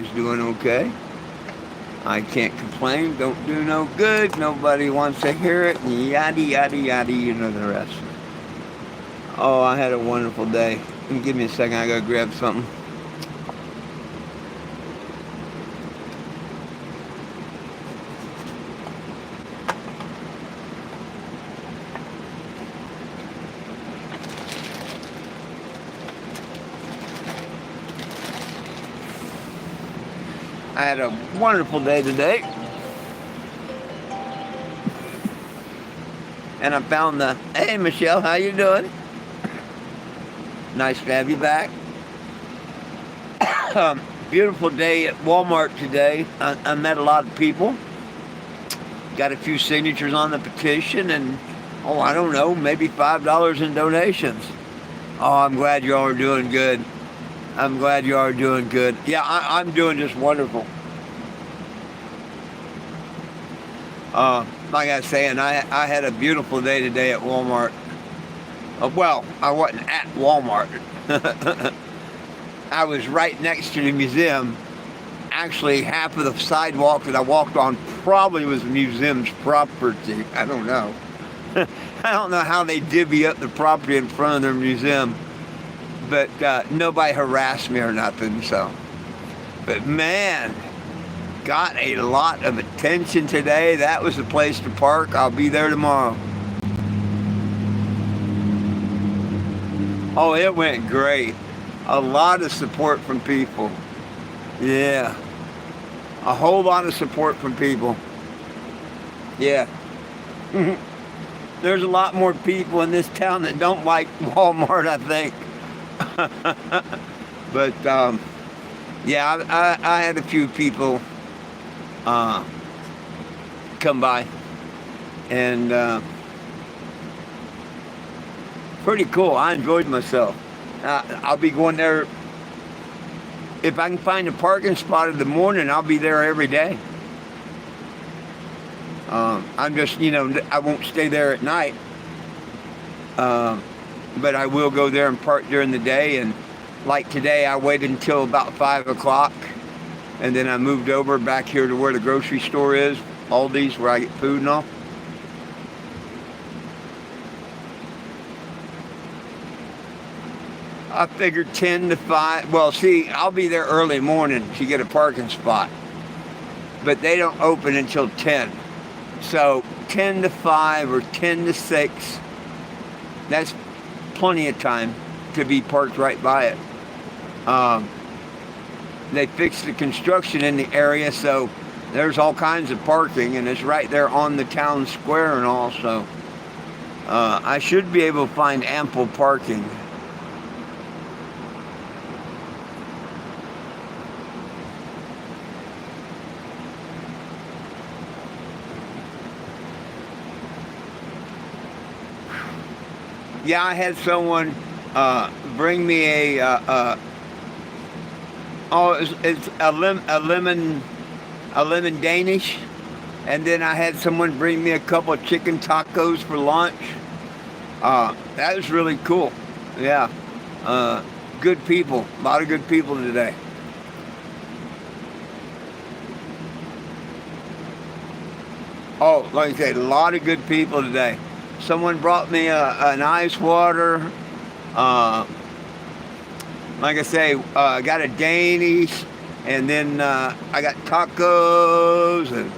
Doing okay. I can't complain. Don't do no good. Nobody wants to hear it. Yada, yada, yada. You know the rest. Oh, I had a wonderful day. Give me a second. I gotta grab something. I had a wonderful day today. And I found the, hey Michelle, how you doing? Nice to have you back. Beautiful day at Walmart today. I met a lot of people. Got a few signatures on the petition and, I don't know, maybe $5 in donations. Oh, I'm glad you all are doing good. I'm glad you are doing good. Yeah, I'm doing just wonderful. Like I was saying, I had a beautiful day today at Walmart. Well, I wasn't at Walmart. I was right next to the museum. Actually, half of the sidewalk that I walked on probably was the museum's property. I don't know. I don't know how they divvy up the property in front of their museum. But nobody harassed me or nothing, so. But man, got a lot of attention today. That was the place to park. I'll be there tomorrow. Oh, it went great. A lot of support from people. Yeah. A whole lot of support from people. Yeah. There's a lot more people in this town that don't like Walmart, I think. But yeah, I had a few people come by, and pretty cool. I enjoyed myself. I'll be going there if I can find a parking spot in the morning. I'll be there every day. I'm just, I won't stay there at night. But I will go there and park during the day. And like today, I waited until about 5 o'clock. And then I moved over back here to where the grocery store is, Aldi's, where I get food and all. I figured 10 to 5. Well, see, I'll be there early morning to get a parking spot. But they don't open until 10. So 10 to 5 or 10 to 6, that's plenty of time to be parked right by it. They fixed the construction in the area, so there's all kinds of parking, and it's right there on the town square and all, so I should be able to find ample parking. Yeah, I had someone bring me it's a lemon Danish, and then I had someone bring me a couple of chicken tacos for lunch. That was really cool. Yeah, good people, a lot of good people today. Oh, like I said, a lot of good people today. Someone brought me an ice water. Like I say, I got a Danish, and then I got tacos, and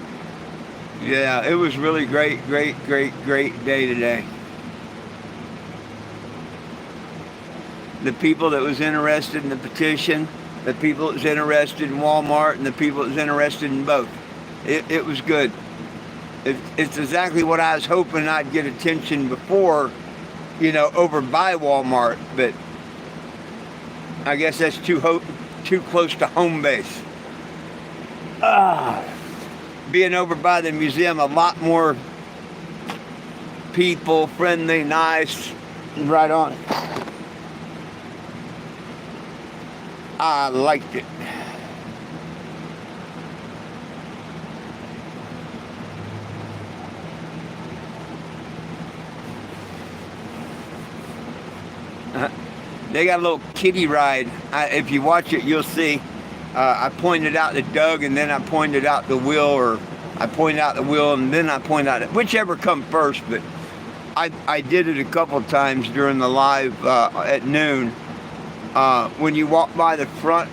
yeah, it was really great day today. The people that was interested in the petition, the people that was interested in Walmart, and the people that was interested in both. It was good. It's exactly what I was hoping I'd get attention before, over by Walmart, but I guess that's too close to home base. Being over by the museum, a lot more people, friendly, nice, right on. I liked it. They got a little kiddie ride. If you watch it, you'll see. I pointed out to Doug, and then I pointed out the wheel, or I pointed out the wheel, and then I pointed out whichever come first. But I did it a couple of times during the live at noon. When you walk by the front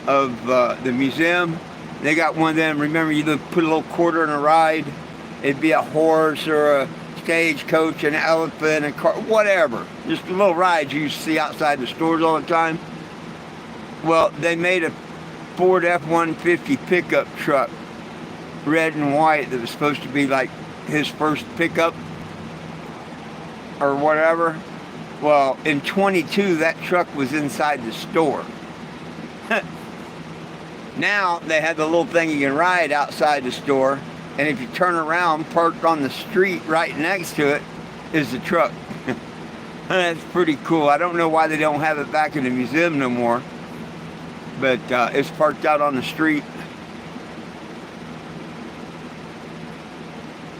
of the museum, they got one of them. Remember, you put a little quarter in a ride. It'd be a horse or a stagecoach, an elephant, a car, whatever. Just a little ride you see outside the stores all the time. Well, they made a Ford F-150 pickup truck, red and white, that was supposed to be like his first pickup or whatever. Well, in 22, that truck was inside the store. Now they have the little thing you can ride outside the store, and if you turn around, parked on the street right next to it is the truck. That's pretty cool. I don't know why they don't have it back in the museum no more, but it's parked out on the street.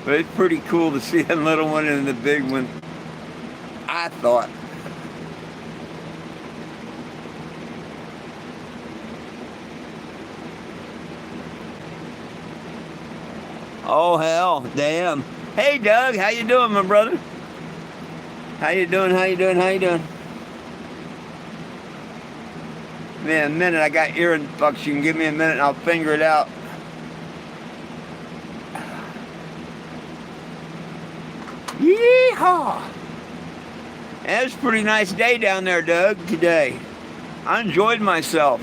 But it's pretty cool to see the little one and the big one, I thought. Oh, hell, damn. Hey, Doug, how you doing, my brother? How you doing, how you doing, how you doing? Man, a minute, I got ear infection. Give me a minute and I'll finger it out. Yeehaw! And it's a pretty nice day down there, Doug, today. I enjoyed myself.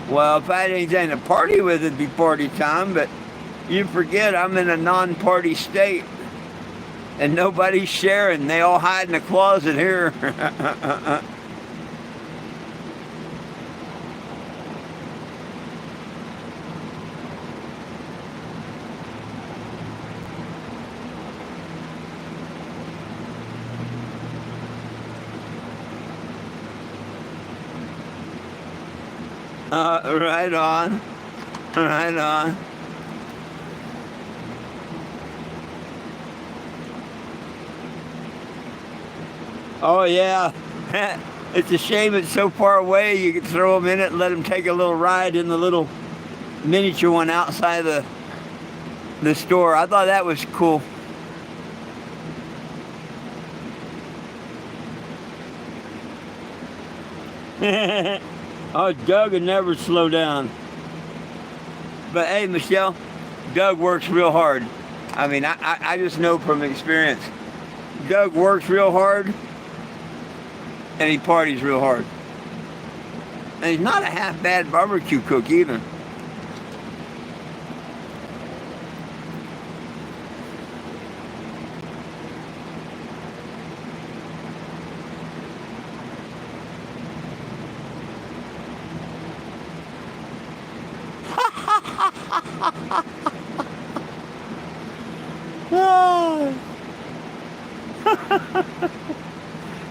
Well, if I had anything to party with, it'd be party time, but you forget I'm in a non-party state, and nobody's sharing. They all hide in the closet here. Right on. Right on. Oh, yeah. It's a shame it's so far away. You could throw them in it and let them take a little ride in the little miniature one outside the store. I thought that was cool. Oh, Doug would never slow down. But hey, Michelle, Doug works real hard. I mean, I just know from experience. Doug works real hard, and he parties real hard. And he's not a half-bad barbecue cook either.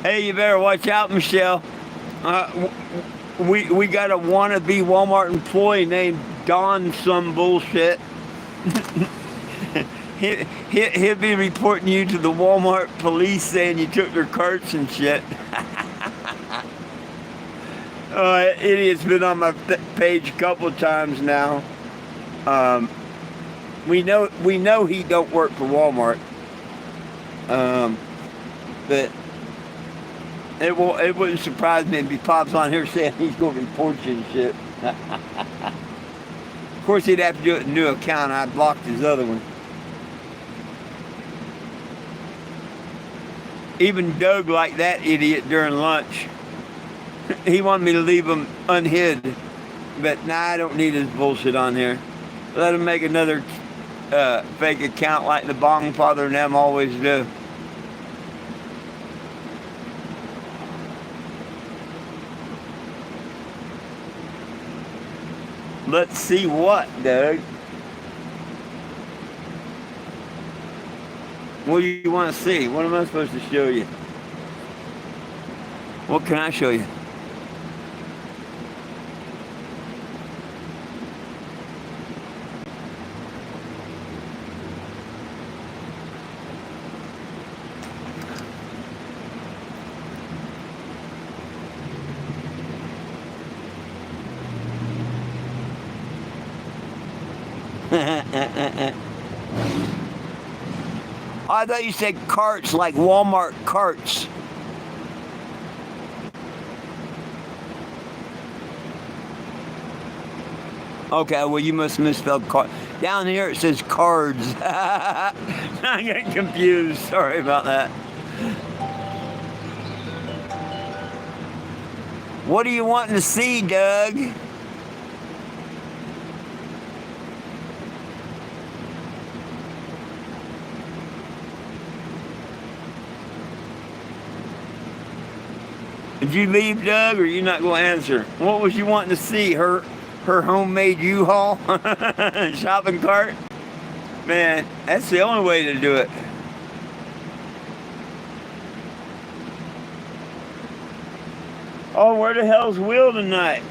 Hey, you better watch out, Michelle. We got a wannabe Walmart employee named Don some bullshit. He'll be reporting you to the Walmart police saying you took their carts and shit. That idiot's been on my page a couple of times now. We know he don't work for Walmart. But it wouldn't surprise me if he pops on here saying he's going to report you and shit. Of course, he'd have to do it in a new account. I blocked his other one. Even Doug liked that idiot during lunch. He wanted me to leave him unhid. But nah, I don't need his bullshit on here. Let him make another fake account like the Bong Father and them always do. Let's see what, Doug? What do you want to see? What am I supposed to show you? What can I show you? I thought you said carts, like Walmart carts. Okay, well, you must have misspelled card. Down here it says cards. I get confused. Sorry about that. What are you wanting to see, Doug? Did you leave, Doug, or are you not going to answer? What was you wanting to see? Her homemade U-Haul shopping cart? Man, that's the only way to do it. Oh, where the hell's Will tonight?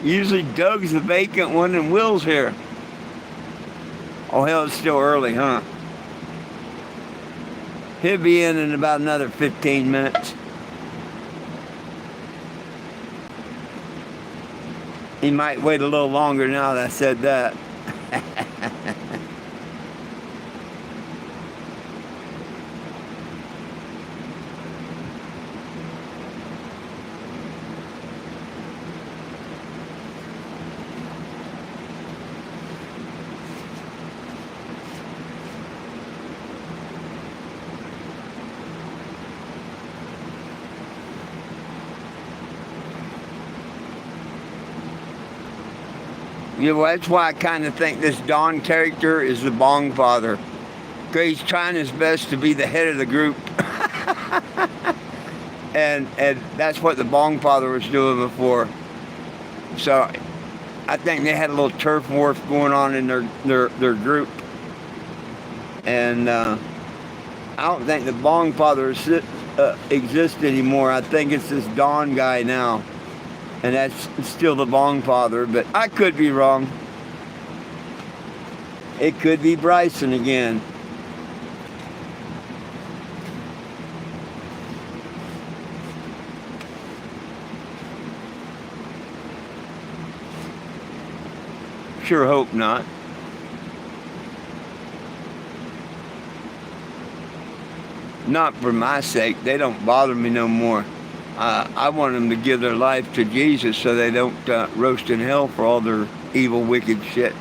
Usually Doug's the vacant one and Will's here. Oh, hell, it's still early, huh? He'll be in about another 15 minutes. He might wait a little longer now that I said that. Yeah, well, that's why I kind of think this Don character is the Bong Father. Because he's trying his best to be the head of the group. and that's what the Bong Father was doing before. So I think they had a little turf war going on in their group. And I don't think the Bong Father exists anymore. I think it's this Don guy now. And that's still the Bong Father, but I could be wrong. It could be Bryson again. Sure hope not. Not for my sake. They don't bother me no more. I want them to give their life to Jesus so they don't roast in hell for all their evil, wicked shit.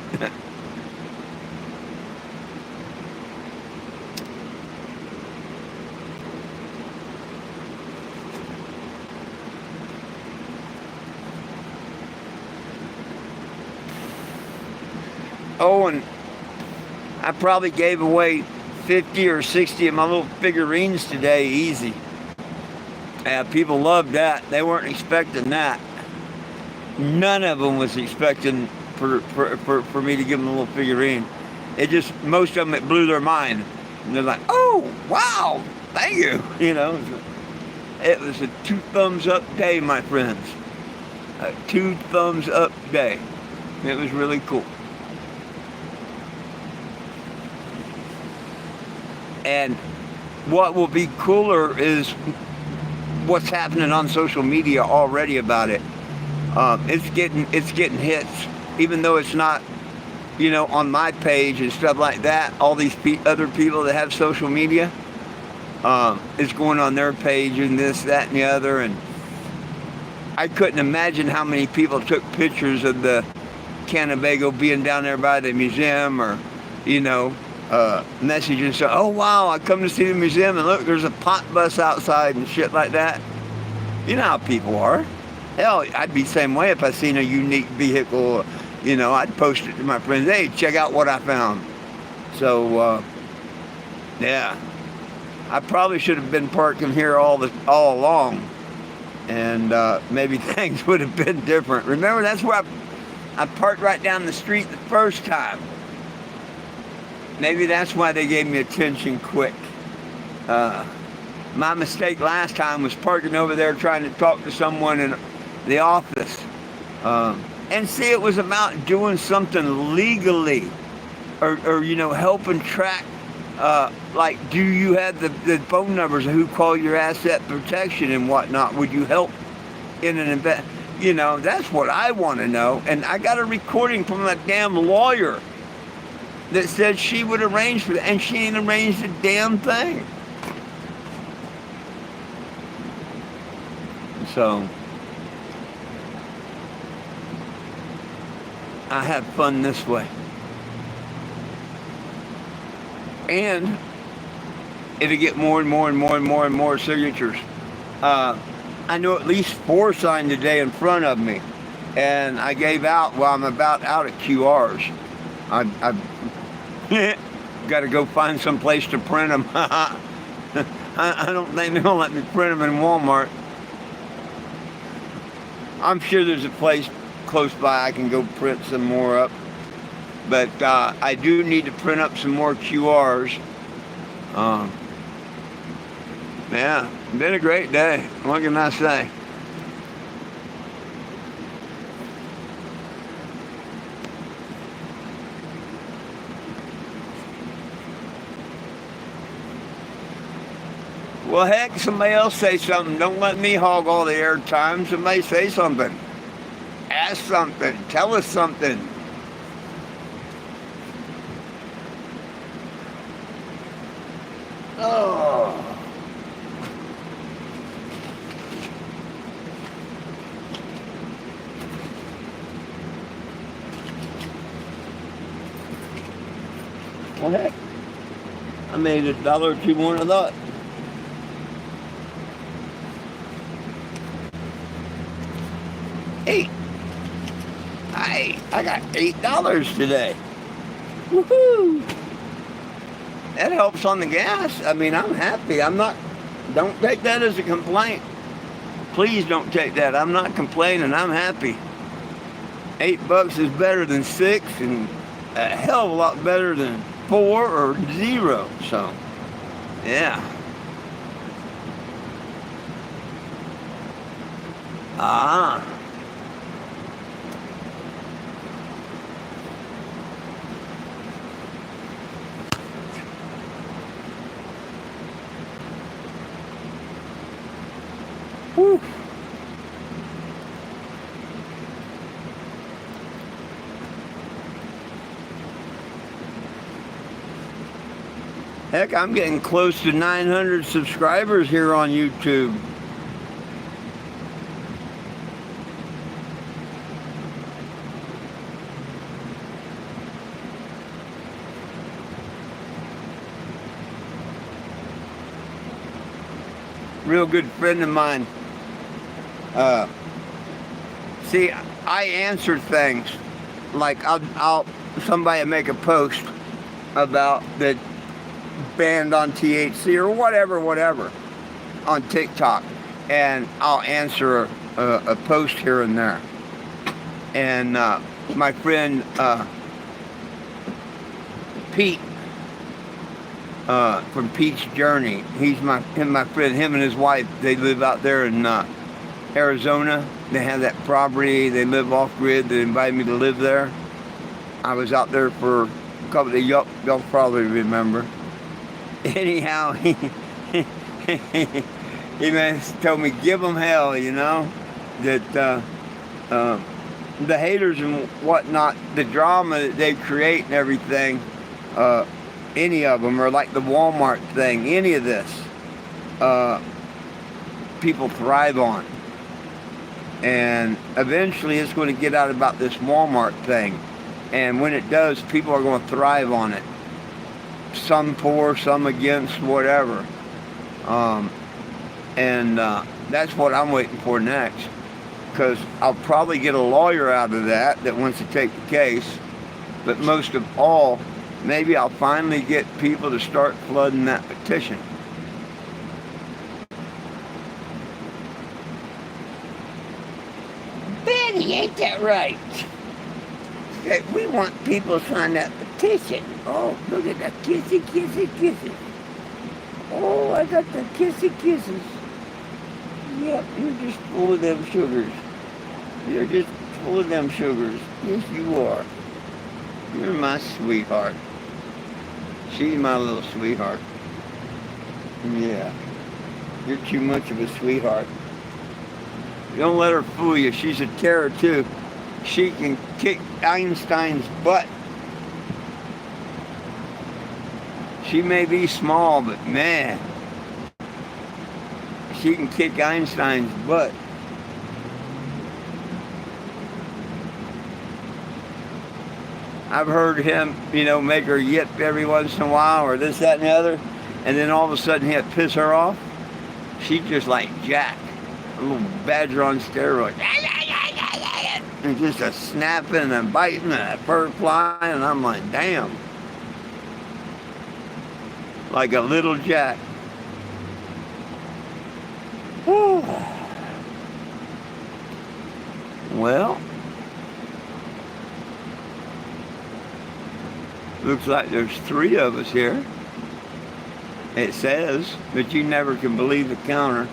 Oh, and I probably gave away 50 or 60 of my little figurines today, easy. People loved that. They weren't expecting that. None of them was expecting for me to give them a little figurine. It just, most of them, it blew their mind. And they're like, oh, wow, thank you. You know, it was a 2 thumbs up day, my friends. A 2 thumbs up day. It was really cool. And what will be cooler is what's happening on social media already about it. It's getting hits, even though it's not, you know, on my page and stuff like that. All these other people that have social media, it's going on their page and this, that, and the other. And I couldn't imagine how many people took pictures of the Cannebago being down there by the museum, or, you know, messages. So, oh wow, I come to see the museum and look, there's a pot bus outside and shit like that. You know how people are. Hell, I'd be the same way if I seen a unique vehicle. You know, I'd post it to my friends. Hey, check out what I found. So, yeah, I probably should have been parking here all along, and maybe things would have been different. Remember, that's where I parked right down the street the first time. Maybe that's why they gave me attention quick. My mistake last time was parking over there trying to talk to someone in the office. And see, it was about doing something legally, or you know, helping track, like, do you have the phone numbers of who call your asset protection and whatnot? Would you help in an event? You know, that's what I want to know. And I got a recording from that damn lawyer that said she would arrange for that, and she ain't arranged a damn thing. So I have fun this way. And it'll get more and more and more and more and more signatures. I know at least 4 signed today in front of me. And I gave out, well, I'm about out of QRs. I've got to go find some place to print them. I don't think they're going to let me print them in Walmart. I'm sure there's a place close by I can go print some more up. But I do need to print up some more QRs. Yeah, been a great day. What can I say? Well, heck, somebody else say something. Don't let me hog all the airtime. Somebody say something. Ask something. Tell us something. Oh. Well, heck, I made $1 or $2 more than I thought. I got $8 today. Woohoo! That helps on the gas. I mean, I'm happy. Don't take that as a complaint. Please don't take that. I'm not complaining. I'm happy. $8 is better than 6 and a hell of a lot better than 4 or 0. So, yeah. Ah. Whew. Heck, I'm getting close to 900 subscribers here on YouTube. Real good friend of mine. See, I answer things like I'll somebody make a post about the banned on THC or whatever on TikTok, and I'll answer a post here and there. And my friend Pete from Pete's Journey, him and his wife, they live out there in Arizona. They have that property. They live off grid. They invited me to live there. I was out there for a couple of y'all probably remember. Anyhow, he told me, give them hell, you know, that the haters and whatnot, the drama that they create and everything, any of them, or like the Walmart thing, any of this, people thrive on. And eventually it's going to get out about this Walmart thing. And when it does, people are going to thrive on it. Some for, some against, whatever. That's what I'm waiting for next. Because I'll probably get a lawyer out of that wants to take the case. But most of all, maybe I'll finally get people to start flooding that petition. Betty, ain't that right? That we want people to sign that petition. Oh, look at that kissy, kissy, kisses. Oh, I got the kissy kisses. Yep, you're just full of them sugars. You're just full of them sugars. Yes, you are. You're my sweetheart. She's my little sweetheart. Yeah. You're too much of a sweetheart. Don't let her fool you. She's a terror too. She can kick Einstein's butt. She may be small, but man, she can kick Einstein's butt. I've heard him, make her yip every once in a while, or this, that, and the other, and then all of a sudden he'd piss her off. She's just like Jack, a little badger on steroids. And just a snapping and a biting and a fur flying, and I'm like, damn. Like a little Jack. Whew. Well, looks like there's 3 of us here. It says, but you never can believe the counter.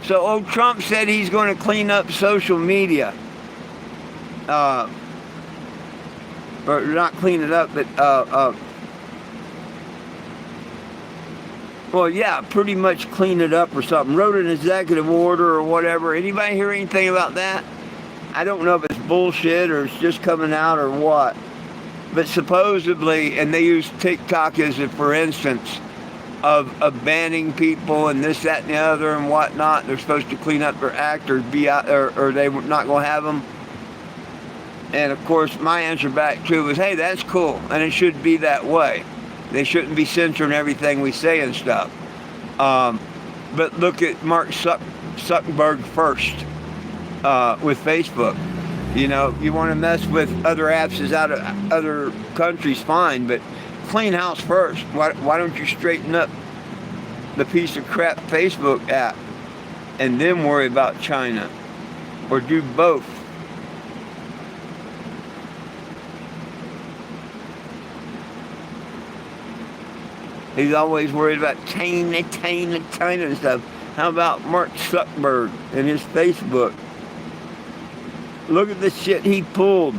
So Trump said he's going to clean up social media. Or not clean it up, but well, yeah, pretty much clean it up or something. Wrote an executive order or whatever. Anybody hear anything about that? I don't know if it's bullshit or it's just coming out or what. But supposedly, and they use TikTok as a for instance of banning people and this, that, and the other and whatnot. They're supposed to clean up their act or be out, or they were not going to have them. And of course, my answer back to was, hey, that's cool, and it should be that way. They shouldn't be censoring everything we say and stuff. But look at Mark Zuckerberg first with Facebook. You want to mess with other apps is out of other countries, fine, but clean house first. Why don't you straighten up the piece of crap Facebook app and then worry about China? Or do both. He's always worried about China and stuff. How about Mark Zuckerberg and his Facebook? Look at the shit he pulled.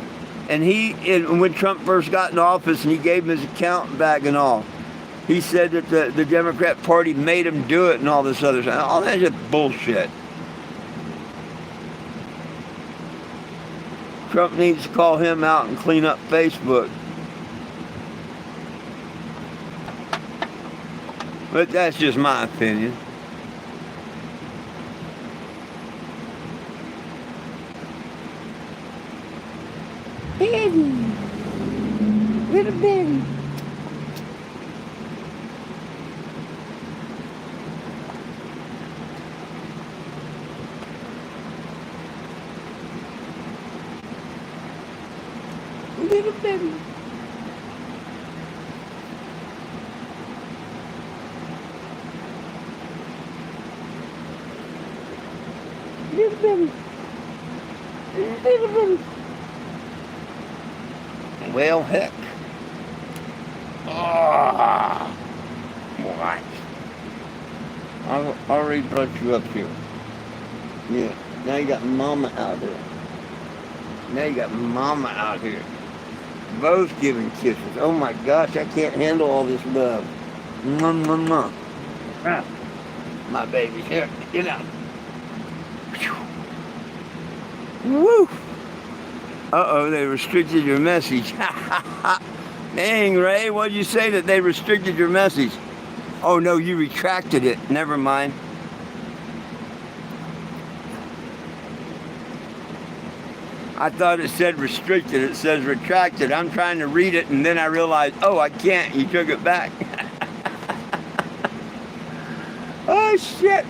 And when Trump first got in office and he gave him his account back and all, he said that the Democrat Party made him do it and all this other stuff. All that's just bullshit. Trump needs to call him out and clean up Facebook. But that's just my opinion. Baby. Little baby. Little baby. Little baby. Little baby. Well, heck. Oh, what? I already brought you up here. Yeah. Now you got Mama out here. Now you got Mama out here. Both giving kisses. Oh my gosh, I can't handle all this love. Mwah, mwah, mwah. Ah, my baby. Here, get out. Woo! Uh-oh, they restricted your message. Dang, Ray, what'd you say that they restricted your message? Oh, no, you retracted it. Never mind. I thought it said restricted. It says retracted. I'm trying to read it, and then I realized, oh, I can't. You took it back. Oh, shit.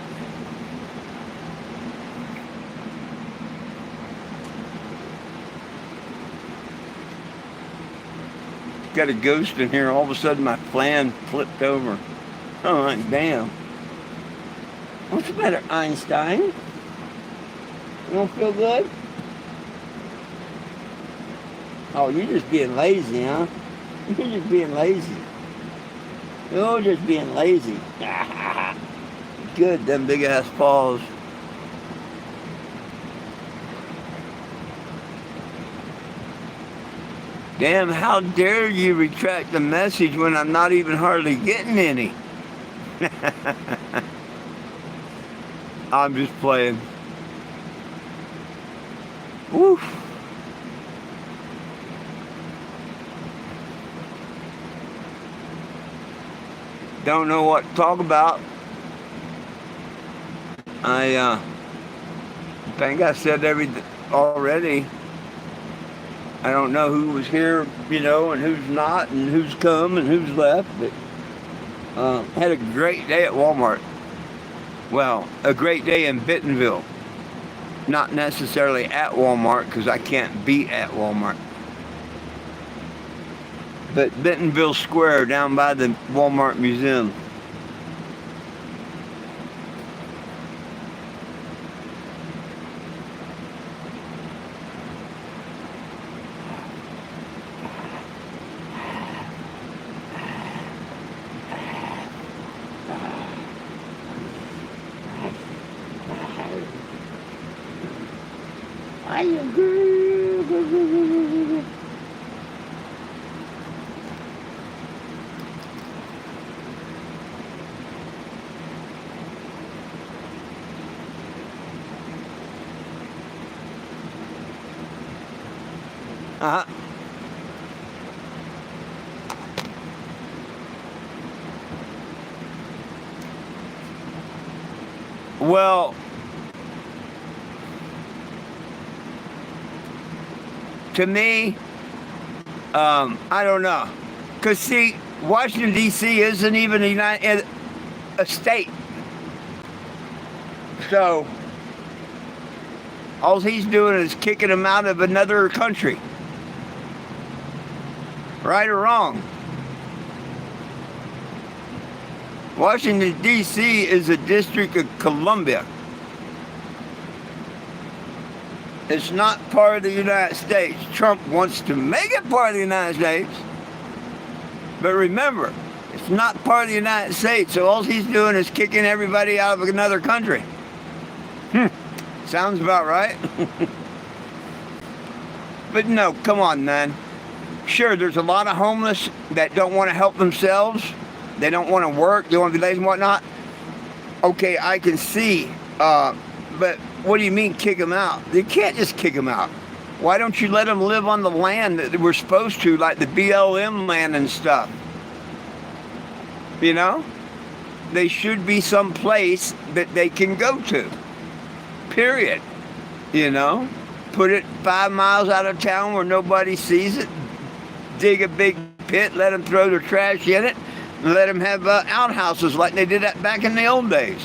Got a ghost in here. All of a sudden, my plan flipped over. Oh, like, damn. What's the matter, Einstein? You don't feel good? Oh, you're just being lazy, huh? You're just being lazy. You're just being lazy. Good, them big-ass paws. Damn, how dare you retract the message when I'm not even hardly getting any? I'm just playing. Woof. Don't know what to talk about. I think I said everything already. I don't know who was here, and who's not, and who's come, and who's left. But had a great day at Walmart. Well, a great day in Bentonville. Not necessarily at Walmart, because I can't be at Walmart. But Bentonville Square, down by the Walmart Museum. I agree. Uh-huh. Well, to me, I don't know. Because, see, Washington, D.C. isn't even a state. So, all he's doing is kicking them out of another country. Right or wrong? Washington, D.C. is a District of Columbia. It's not part of the United States. Trump wants to make it part of the United States. But remember, it's not part of the United States, so all he's doing is kicking everybody out of another country. Sounds about right. But no, come on, man. Sure, there's a lot of homeless that don't want to help themselves. They don't want to work. They want to be lazy and whatnot. Okay, I can see. But what do you mean kick them out? You can't just kick them out. Why don't you let them live on the land that we're supposed to, like the BLM land and stuff? They should be some place that they can go to. Period. Put it 5 miles out of town where nobody sees it. Dig a big pit, let them throw their trash in it, and let them have outhouses like they did that back in the old days.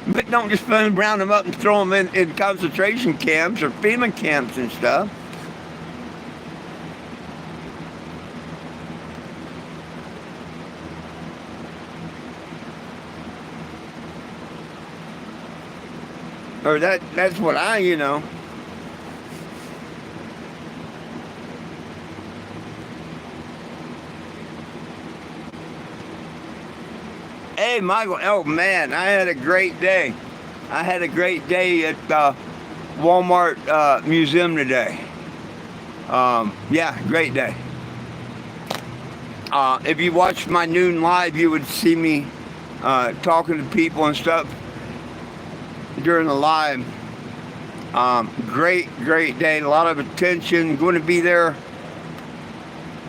But don't just round them up and throw them in concentration camps or FEMA camps and stuff. Or that's what Hey, Michael. Oh, man, I had a great day. I had a great day at Walmart Museum today. Yeah, great day. If you watched my noon live, you would see me talking to people and stuff during the live. Great day. A lot of attention. Going to be there.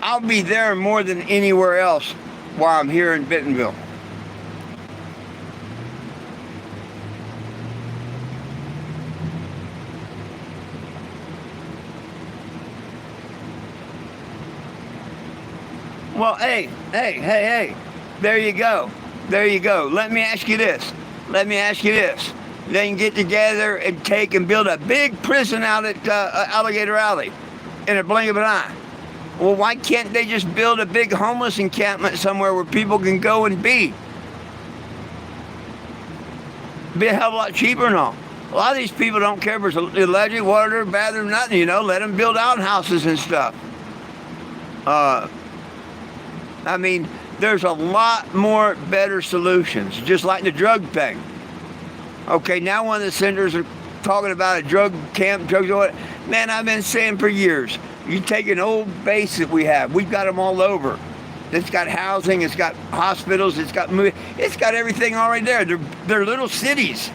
I'll be there more than anywhere else while I'm here in Bentonville. Well, hey, there you go. Let me ask you this. They can get together and take and build a big prison out at Alligator Alley in a blink of an eye. Well, why can't they just build a big homeless encampment somewhere where people can go and be? Be a hell of a lot cheaper and all. A lot of these people don't care if there's electric, water, bathroom, nothing, Let them build outhouses and stuff. I mean, there's a lot more better solutions, just like the drug thing. Okay, now one of the senators are talking about a drug camp, drugs or what. Man, I've been saying for years, You take an old base that we have. We've got them all over. It's got housing. It's got hospitals. It's got everything already there. They're little cities,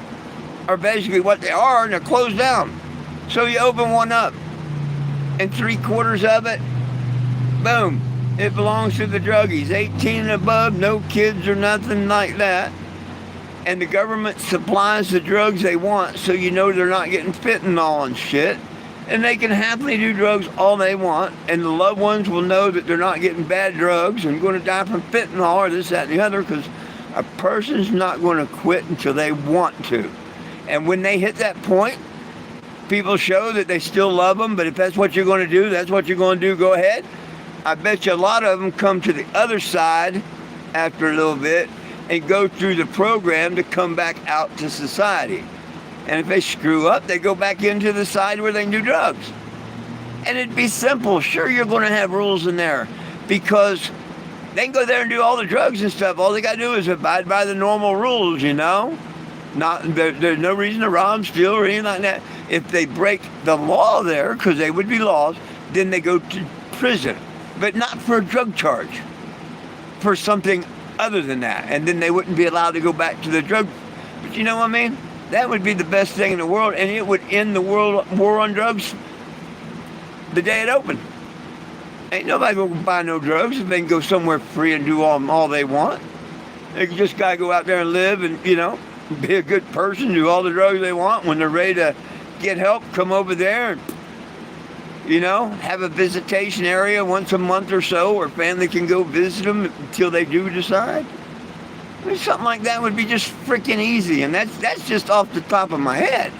are basically what they are, and they're closed down. So you open one up, and 3/4 of it, boom, it belongs to the druggies. 18 and above, no kids or nothing like that. And the government supplies the drugs they want, so you know they're not getting fentanyl and shit. And they can happily do drugs all they want, and the loved ones will know that they're not getting bad drugs and going to die from fentanyl or this, that, and the other, because a person's not going to quit until they want to. And when they hit that point, people show that they still love them, but if that's what you're going to do, that's what you're going to do, go ahead. I bet you a lot of them come to the other side after a little bit and go through the program to come back out to society. And if they screw up, they go back into the side where they can do drugs. And it'd be simple. Sure, you're going to have rules in there, because they can go there and do all the drugs and stuff. All they got to do is abide by the normal rules, you know? There's no reason to rob, steal, or anything like that. If they break the law there, because they would be laws, then they go to prison. But not for a drug charge. For something other than that. And then they wouldn't be allowed to go back to the drug. But you know what I mean? That would be the best thing in the world, and it would end the world war on drugs the day it opened. Ain't nobody gonna buy no drugs if they can go somewhere free and do all they want. They can just gotta go out there and live and, you know, be a good person, do all the drugs they want. When they're ready to get help, come over there and, you know, have a visitation area once a month or so where family can go visit them until they do decide. I mean, something like that would be just freaking easy, and that's just off the top of my head.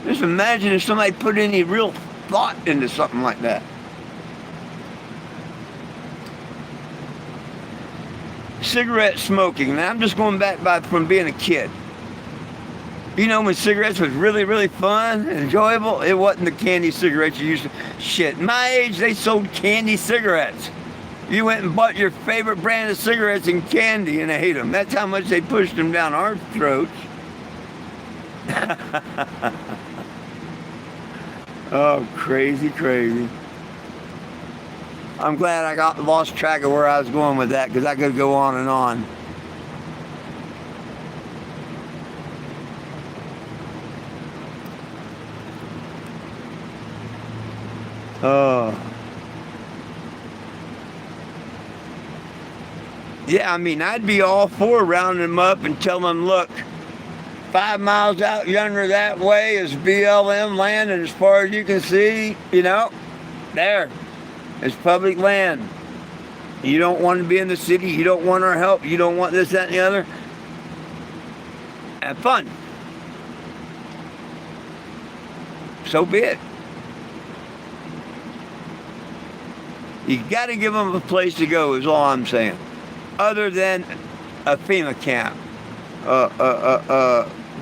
Just imagine if somebody put any real thought into something like that. Cigarette smoking. Now, I'm just going back from being a kid. You know, when cigarettes was really, really fun and enjoyable, it wasn't the candy cigarettes you used to. Shit, my age, they sold candy cigarettes. You went and bought your favorite brand of cigarettes and candy and ate them. That's how much they pushed them down our throats. Oh, crazy, crazy. I'm glad I lost track of where I was going with that, because I could go on and on. Oh. Yeah, I mean, I'd be all for rounding them up and telling them, look, 5 miles out yonder that way is BLM land, and as far as you can see, you know, there, it's public land. You don't want to be in the city, you don't want our help, you don't want this, that, and the other. Have fun. So be it. You got to give them a place to go, is all I'm saying. Other than a FEMA camp,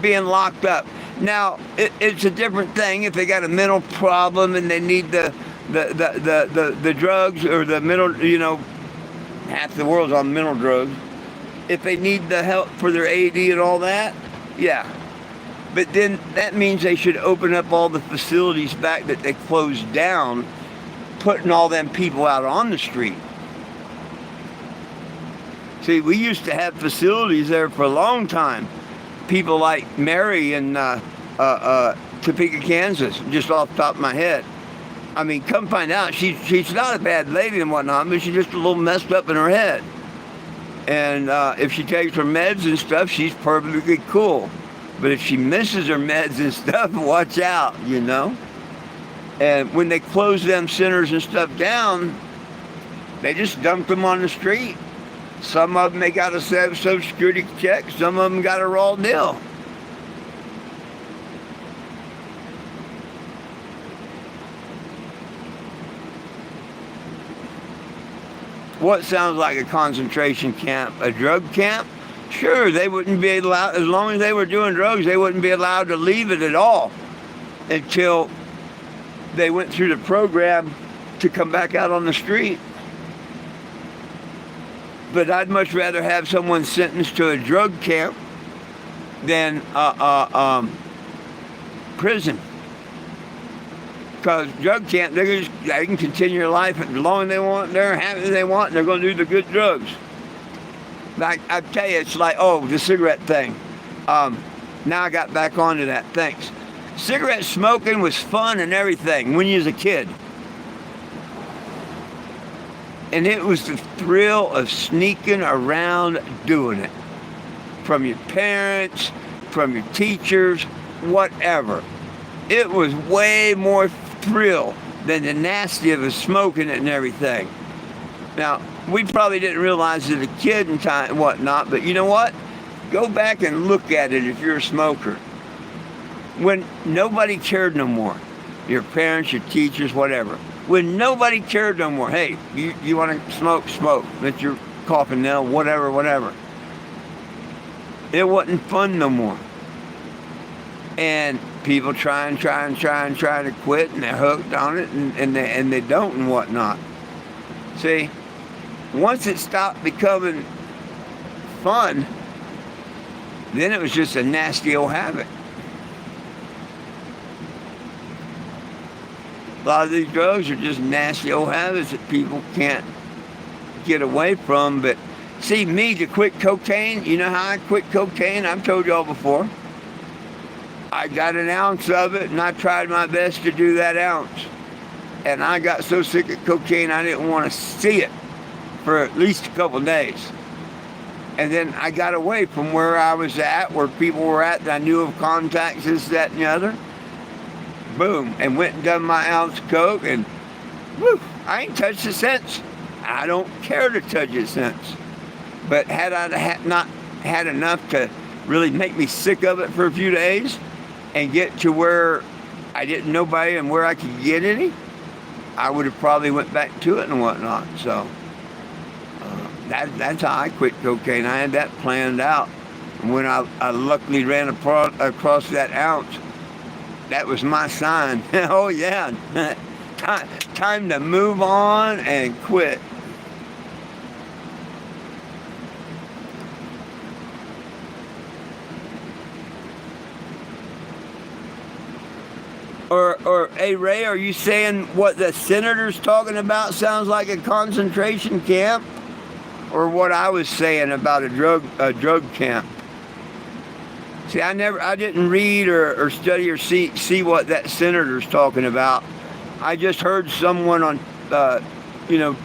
being locked up. Now, it's a different thing if they got a mental problem and they need the drugs, or the mental, you know, half the world's on mental drugs. If they need the help for their AD and all that, yeah. But then that means they should open up all the facilities back that they closed down, putting all them people out on the street. See, we used to have facilities there for a long time. People like Mary in Topeka, Kansas, just off the top of my head. I mean, come find out, she's not a bad lady and whatnot, but she's just a little messed up in her head. And if she takes her meds and stuff, she's perfectly cool. But if she misses her meds and stuff, watch out, you know? And when they close them centers and stuff down, they just dumped them on the street. Some of them, they got a Social Security check. Some of them got a raw deal. What sounds like a concentration camp? A drug camp? Sure, they wouldn't be allowed, as long as they were doing drugs, they wouldn't be allowed to leave it at all until they went through the program to come back out on the street. But I'd much rather have someone sentenced to a drug camp than prison. Because drug camp, they can continue their life as long as they want, they're happy as they want, and they're going to do the good drugs. Like, I tell you, it's like, oh, the cigarette thing. Now I got back onto that. Thanks. Cigarette smoking was fun and everything when you was a kid. And it was the thrill of sneaking around doing it. From your parents, from your teachers, whatever. It was way more thrill than the nasty of smoking it and everything. Now, we probably didn't realize it as a kid and time and whatnot, but you know what? Go back and look at it if you're a smoker. When nobody cared no more, your parents, your teachers, whatever. When nobody cared no more, hey, you want to smoke, smoke. Let your coffin nail, whatever. It wasn't fun no more. And people try to quit, and they're hooked on it, and they don't and whatnot. See, once it stopped becoming fun, then it was just a nasty old habit. A lot of these drugs are just nasty old habits that people can't get away from. But see, me to quit cocaine, you know how I quit cocaine? I've told y'all before. I got an ounce of it, and I tried my best to do that ounce. And I got so sick of cocaine, I didn't want to see it for at least a couple of days. And then I got away from where I was at, where people were at, that I knew of contacts, this, that, and the other. Boom, and went and done my ounce of coke, and whew, I ain't touched it since. I don't care to touch it since. But had I not had enough to really make me sick of it for a few days and get to where I didn't know nobody and where I could get any, I would have probably went back to it and whatnot. So that's how I quit cocaine. I had that planned out. And when I luckily ran across that ounce, that was my sign. Oh yeah, time to move on and quit. Or hey Ray, are you saying what the senator's talking about sounds like a concentration camp? Or what I was saying about a drug camp? See, I didn't read or study or see what that senator's talking about. I just heard someone on,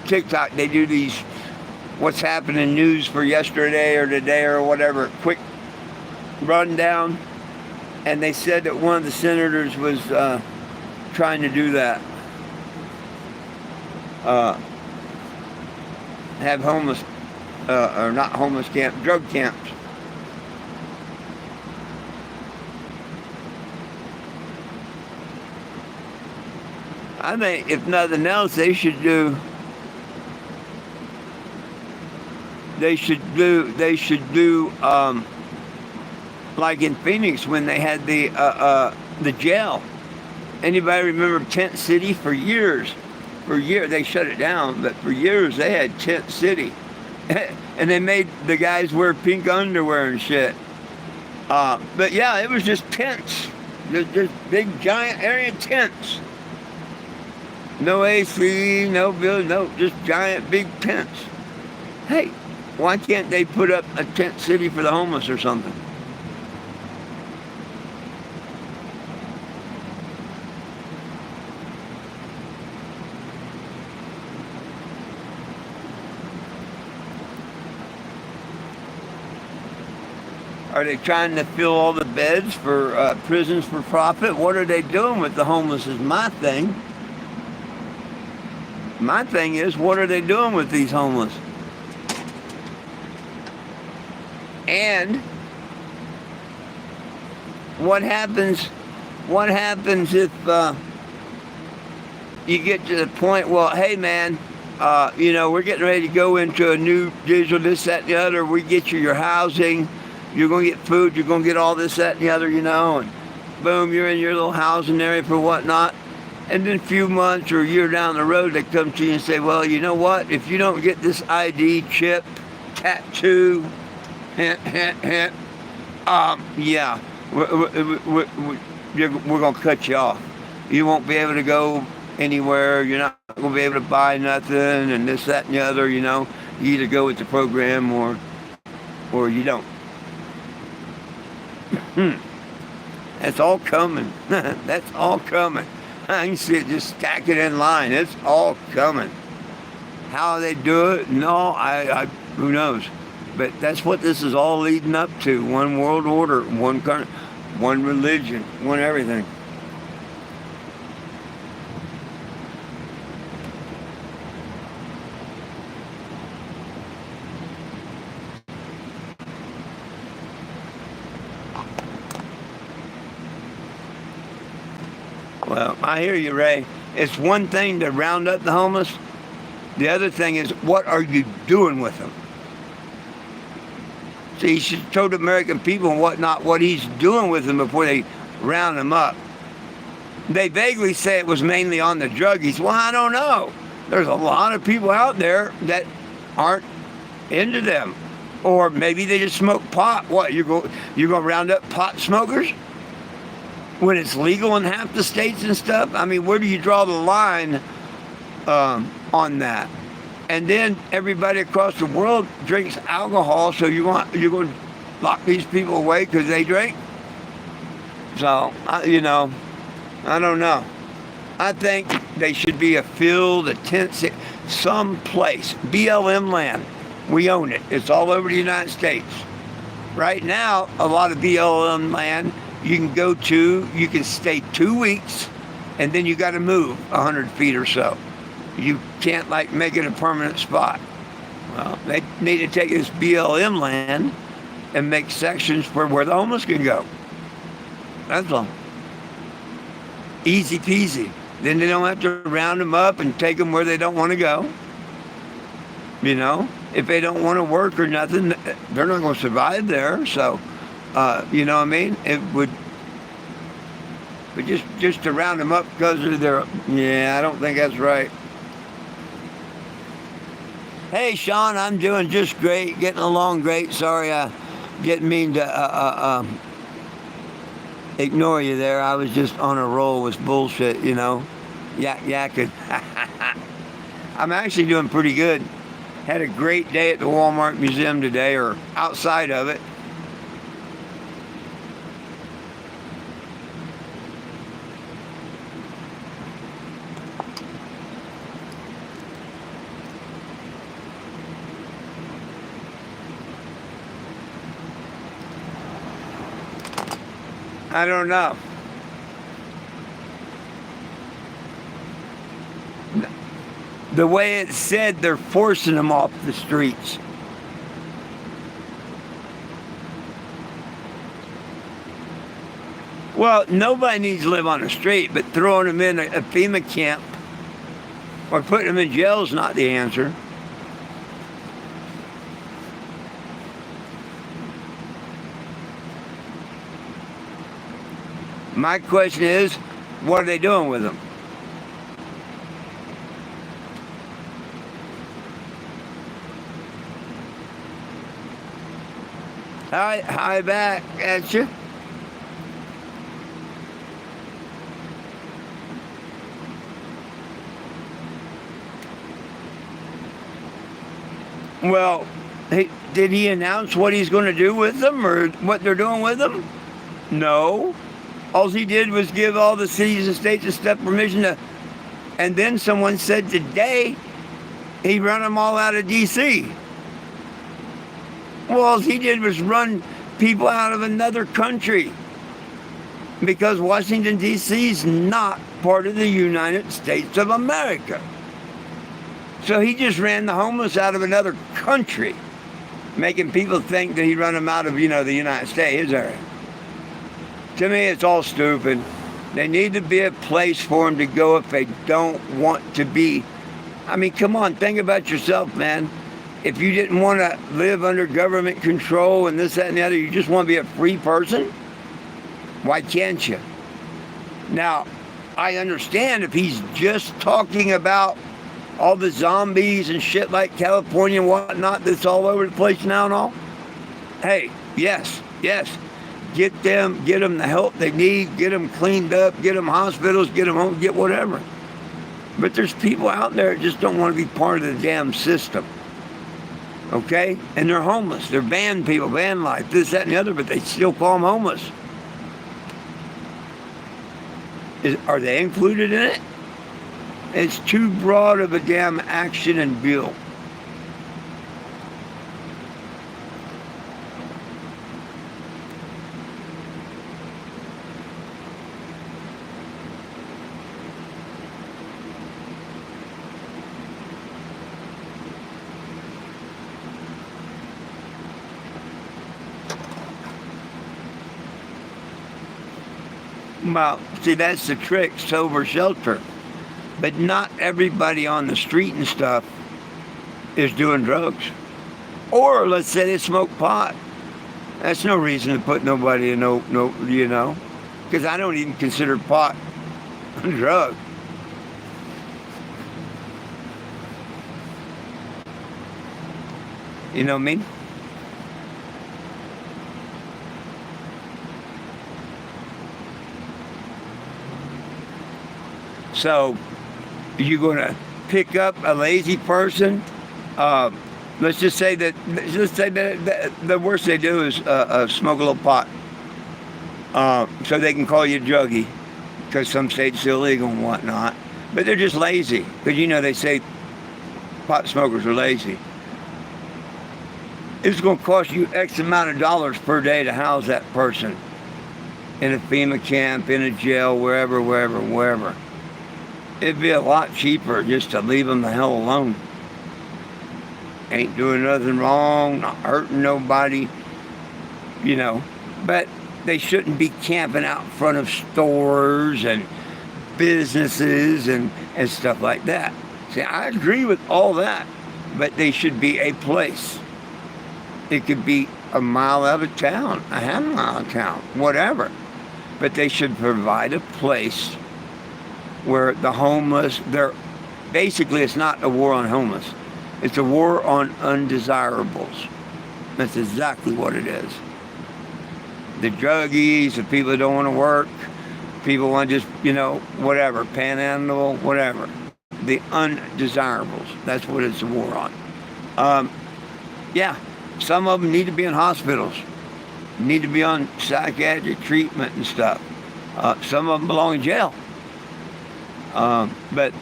TikTok. They do these, what's happening news for yesterday or today or whatever, quick rundown. And they said that one of the senators was trying to do that. Have homeless, or not homeless camp, drug camps. I think if nothing else, they should do like in Phoenix when they had the jail. Anybody remember Tent City? For years they shut it down, but for years they had Tent City. And they made the guys wear pink underwear and shit. But yeah, it was just tents. Just big giant area tents. No AC, no building, no, just giant big tents. Hey, why can't they put up a tent city for the homeless or something? Are they trying to fill all the beds for prisons for profit? What are they doing with the homeless is my thing. My thing is, what are they doing with these homeless? And what happens if you get to the point, well, hey man, we're getting ready to go into a new digital, this, that, and the other. We get you your housing, you're going to get food, you're going to get all this, that, and the other, and boom, you're in your little housing area for whatnot. And then a few months or a year down the road, they come to you and say, well, you know what? If you don't get this ID chip, tattoo, yeah, we're going to cut you off. You won't be able to go anywhere. You're not going to be able to buy nothing, and this, that, and the other. You either go with the program or you don't. That's all coming. That's all coming. I can see it just stacking in line. It's all coming. How they do it? No, I who knows? But that's what this is all leading up to. One world order, one country, one religion, one everything. Well, I hear you, Ray. It's one thing to round up the homeless. The other thing is, what are you doing with them? See, he should show the American people and whatnot what he's doing with them before they round them up. They vaguely say it was mainly on the druggies. Well, I don't know. There's a lot of people out there that aren't into them. Or maybe they just smoke pot. What, you're going to round up pot smokers? When it's legal in half the states and stuff? I mean, where do you draw the line on that? And then everybody across the world drinks alcohol, so you're going to lock these people away because they drink? So, I don't know. I think they should be a field, a tent, some place. BLM land. We own it. It's all over the United States. Right now, a lot of BLM land you can go to, you can stay 2 weeks, and then you got to move 100 feet or so. You can't make it a permanent spot. Well, they need to take this BLM land and make sections for where the homeless can go. That's all. Easy peasy. Then they don't have to round them up and take them where they don't want to go. If they don't want to work or nothing, they're not going to survive there. So, you know what I mean? It would, but just to round them up because of I don't think that's right. Hey, Sean, I'm doing just great, getting along great. Sorry, I didn't mean to ignore you there. I was just on a roll with bullshit, yakking. I'm actually doing pretty good. Had a great day at the Walmart Museum today, or outside of it. I don't know. The way it's said, they're forcing them off the streets. Well, nobody needs to live on the street, but throwing them in a FEMA camp or putting them in jail is not the answer. My question is, what are they doing with them? Hi back at you. Well, did he announce what he's going to do with them or what they're doing with them? No. All he did was give all the cities and states and stuff permission to, and then someone said today he run them all out of D.C. Well, all he did was run people out of another country because Washington, D.C. is not part of the United States of America. So he just ran the homeless out of another country, making people think that he run them out of, the United States. Is there? To me, it's all stupid. They need to be a place for them to go if they don't want to be. I mean, come on, think about yourself, man. If you didn't want to live under government control and this, that, and the other, you just want to be a free person, why can't you? Now, I understand if he's just talking about all the zombies and shit like California and whatnot that's all over the place now and all. Hey, yes. get them the help they need, get them cleaned up, get them hospitals, get them home, get whatever. But there's people out there that just don't want to be part of the damn system. Okay? And they're homeless. They're van people, van life, this, that, and the other, but they still call them homeless. Are they included in it? It's too broad of a damn action and bill. Well, see, that's the trick, sober shelter. But not everybody on the street and stuff is doing drugs. Or let's say they smoke pot. That's no reason to put nobody in because I don't even consider pot a drug. You know what I mean? So, you're going to pick up a lazy person. Let's just say that the worst they do is smoke a little pot, so they can call you druggie, because some states it's illegal and whatnot. But they're just lazy, because they say pot smokers are lazy. It's going to cost you X amount of dollars per day to house that person in a FEMA camp, in a jail, wherever. It'd be a lot cheaper just to leave them the hell alone. Ain't doing nothing wrong, not hurting nobody, But they shouldn't be camping out in front of stores and businesses and stuff like that. See, I agree with all that, but they should be a place. It could be a mile out of town, a half mile out of town, whatever. But they should provide a place where the homeless, basically it's not a war on homeless. It's a war on undesirables. That's exactly what it is. The druggies, the people that don't want to work, people want to just, whatever, panhandle, whatever. The undesirables. That's what it's a war on. Yeah, some of them need to be in hospitals, need to be on psychiatric treatment and stuff. Some of them belong in jail. But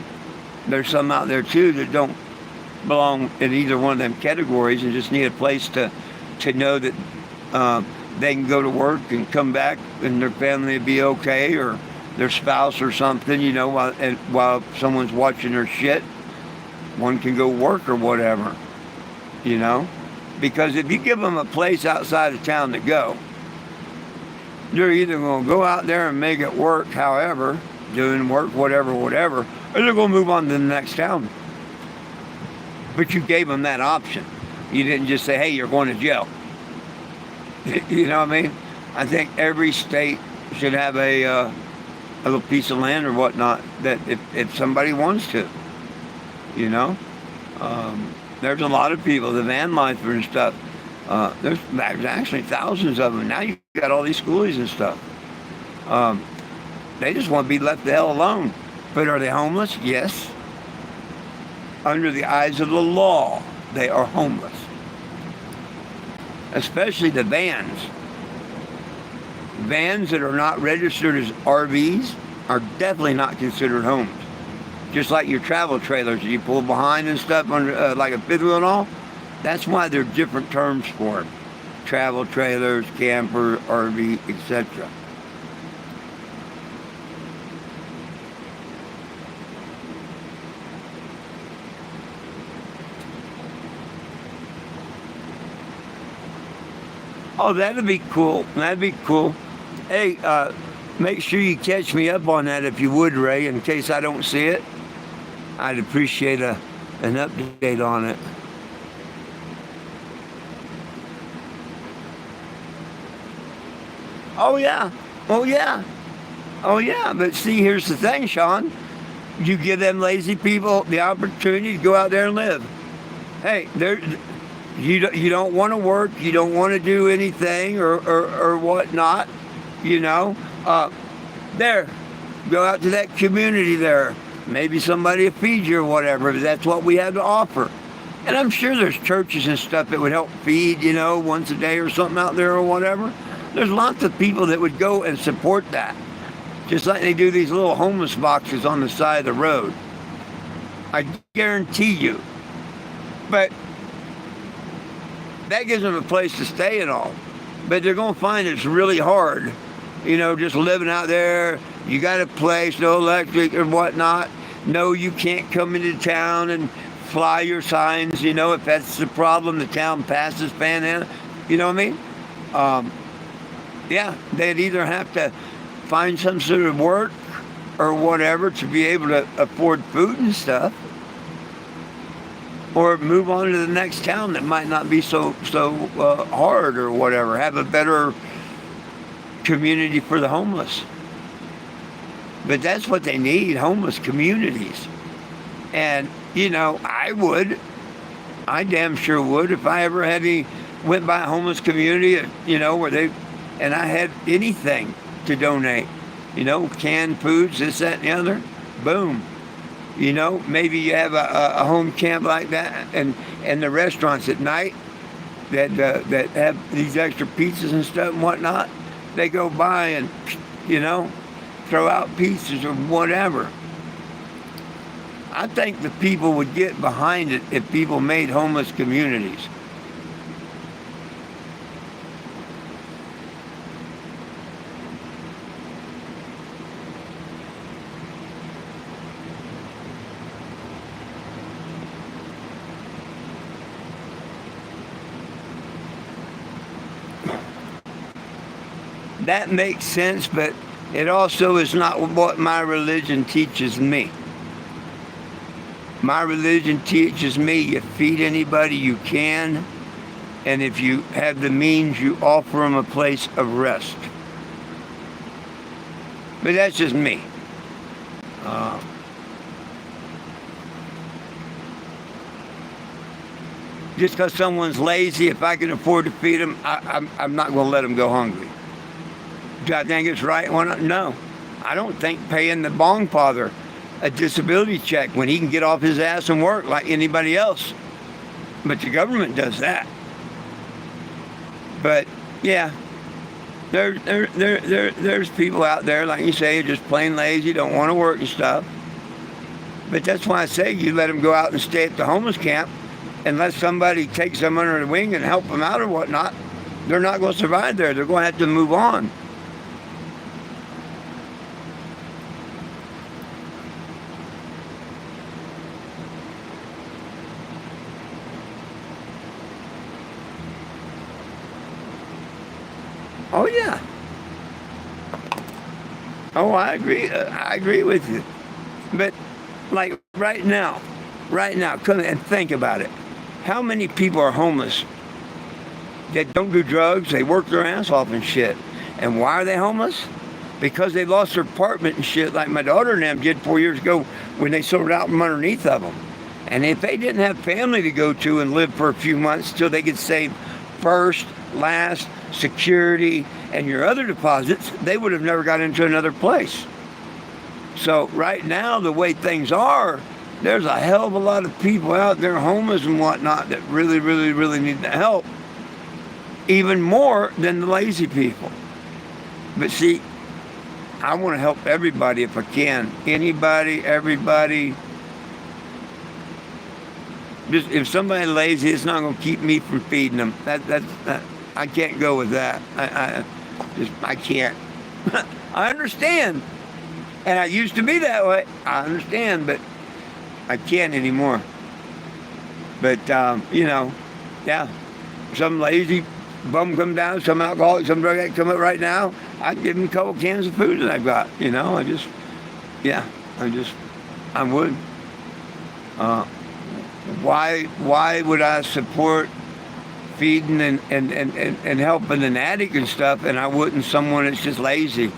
there's some out there too that don't belong in either one of them categories and just need a place to know that they can go to work and come back and their family will be okay, or their spouse or something, while someone's watching their shit, one can go work or whatever, because if you give them a place outside of town to go, they're either going to go out there and make it work, however, doing work, whatever, or they're going to move on to the next town. But you gave them that option. You didn't just say, hey, you're going to jail. You know what I mean? I think every state should have a little piece of land or whatnot that if somebody wants to, there's a lot of people, the van life and stuff. There's actually thousands of them. Now you've got all these schoolies and stuff. They just want to be left the hell alone. But are they homeless? Yes. Under the eyes of the law, they are homeless. Especially the vans. Vans that are not registered as RVs are definitely not considered homes. Just like your travel trailers that you pull behind and stuff, under, like a fifth wheel and all. That's why there are different terms for it. Travel trailers, camper, RV, etc. Oh, that'd be cool. Hey, make sure you catch me up on that if you would, Ray, in case I don't see it. I'd appreciate an update on it. Oh, yeah. But see, here's the thing, Sean. You give them lazy people the opportunity to go out there and live. Hey, You don't want to work, you don't want to do anything or whatnot, you know. There, go out to that community there. Maybe somebody will feed you or whatever. That's what we have to offer. And I'm sure there's churches and stuff that would help feed, once a day or something out there or whatever. There's lots of people that would go and support that. Just like they do these little homeless boxes on the side of the road. I guarantee you. But that gives them a place to stay and all. But they're going to find it's really hard, just living out there. You got a place, no electric or whatnot. No, you can't come into town and fly your signs, if that's the problem, the town passes Panhandle. You know what I mean? Yeah, they'd either have to find some sort of work or whatever to be able to afford food and stuff, or move on to the next town that might not be so hard or whatever, have a better community for the homeless. But that's what they need, homeless communities. And, I damn sure would if I ever went by a homeless community, where and I had anything to donate, canned foods, this, that, and the other, boom. Maybe you have a home camp like that, and the restaurants at night that have these extra pizzas and stuff and whatnot, they go by and, throw out pizzas or whatever. I think the people would get behind it if people made homeless communities. That makes sense, but it also is not what my religion teaches me. My religion teaches me you feed anybody you can, and if you have the means, you offer them a place of rest. But that's just me. Just because someone's lazy, if I can afford to feed them, I'm not going to let them go hungry. Do I think it's right? No. I don't think paying the bong father a disability check when he can get off his ass and work like anybody else. But the government does that. But yeah, there's people out there, like you say, just plain lazy, don't want to work and stuff. But that's why I say you let them go out and stay at the homeless camp and let somebody take them under the wing and help them out or whatnot. They're not going to survive there. They're going to have to move on. Oh yeah. Oh, I agree. I agree with you. But like right now, come and think about it. How many people are homeless that don't do drugs? They work their ass off and shit. And why are they homeless? Because they lost their apartment and shit, like my daughter and them did 4 years ago when they sold out from underneath of them. And if they didn't have family to go to and live for a few months till they could save first, last, security, and your other deposits, they would have never got into another place. So right now, the way things are, there's a hell of a lot of people out there homeless and whatnot that really, really, really need the help, even more than the lazy people. But see, I want to help everybody if I can. Anybody, everybody. Just if somebody's lazy, it's not going to keep me from feeding them. I can't go with that. I can't. I understand. And I used to be that way. I understand, but I can't anymore. But, yeah. Some lazy bum come down, some alcoholic, some drug addict come up right now. I give them a couple cans of food that I've got. I would. Why would I support feeding and helping an addict and stuff, and I wouldn't someone that's just lazy?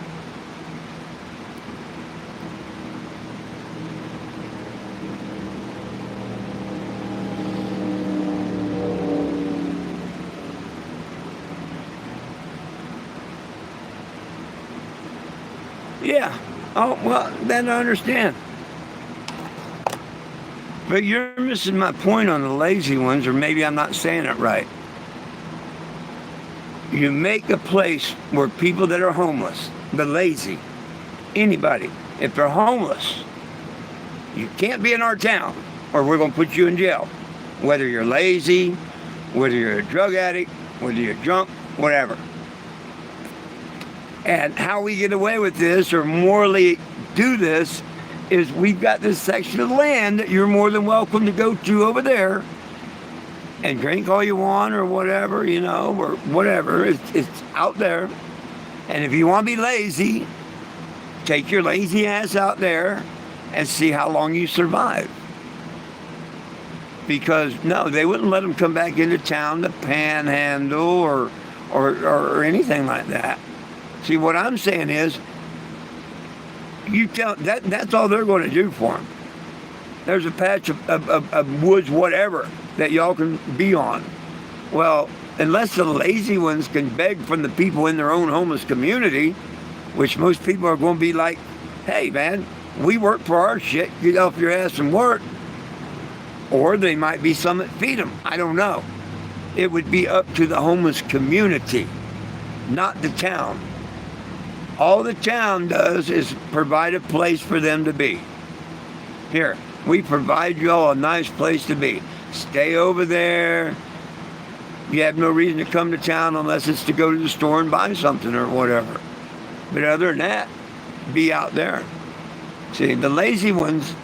Yeah. Oh, well, then I understand. But you're missing my point on the lazy ones, or maybe I'm not saying it right. You make a place where people that are homeless, the lazy, anybody, if they're homeless, you can't be in our town or we're going to put you in jail. Whether you're lazy, whether you're a drug addict, whether you're drunk, whatever. And how we get away with this or morally do this is we've got this section of land that you're more than welcome to go to over there and drink all you want or whatever, or whatever. It's out there. And if you want to be lazy, take your lazy ass out there and see how long you survive. Because, no, they wouldn't let them come back into town to panhandle or anything like that. See, what I'm saying is, you tell that's all they're going to do for them. There's a patch of woods, whatever, that y'all can be on. Well, unless the lazy ones can beg from the people in their own homeless community, which most people are going to be like, hey, man, we work for our shit. Get off your ass and work. Or they might be some that feed them. I don't know. It would be up to the homeless community, not the town. All the town does is provide a place for them to be. Here, we provide you all a nice place to be. Stay over there. You have no reason to come to town unless it's to go to the store and buy something or whatever. But other than that, be out there. See, the lazy ones,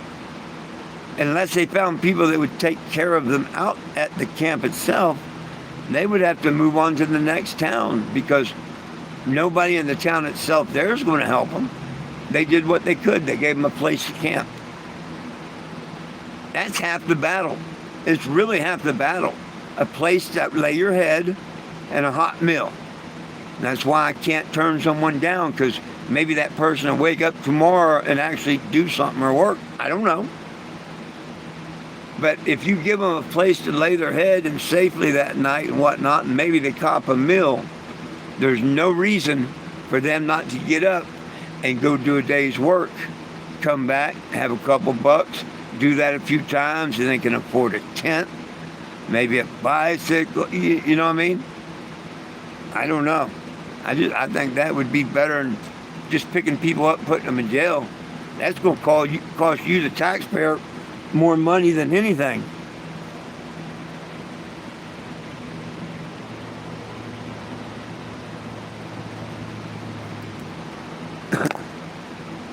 unless they found people that would take care of them out at the camp itself, they would have to move on to the next town because nobody in the town itself there is going to help them. They did what they could. They gave them a place to camp. That's half the battle. It's really half the battle. A place to lay your head and a hot meal. And that's why I can't turn someone down, because maybe that person will wake up tomorrow and actually do something or work. I don't know. But if you give them a place to lay their head and safely that night and whatnot, and maybe they cop a meal, there's no reason for them not to get up and go do a day's work, come back, have a couple bucks, do that a few times, and they can afford a tent, maybe a bicycle, you know what I mean? I don't know. I think that would be better than just picking people up and putting them in jail. That's going to cost you, the taxpayer, more money than anything.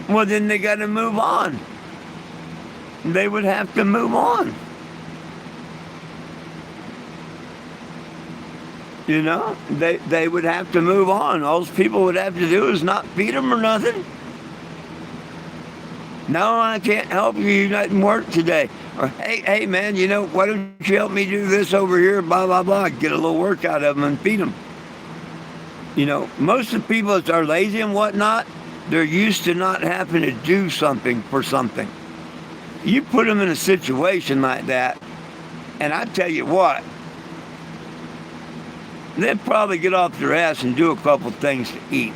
Well, then they got to move on. They would have to move on. They would have to move on. All those people would have to do is not feed them or nothing. No, I can't help you. You didn't work today. Or, hey, man, why don't you help me do this over here? Blah, blah, blah. Get a little work out of them and feed them. Most of the people that are lazy and whatnot, they're used to not having to do something for something. You put them in a situation like that, and I tell you what, they'd probably get off their ass and do a couple things to eat.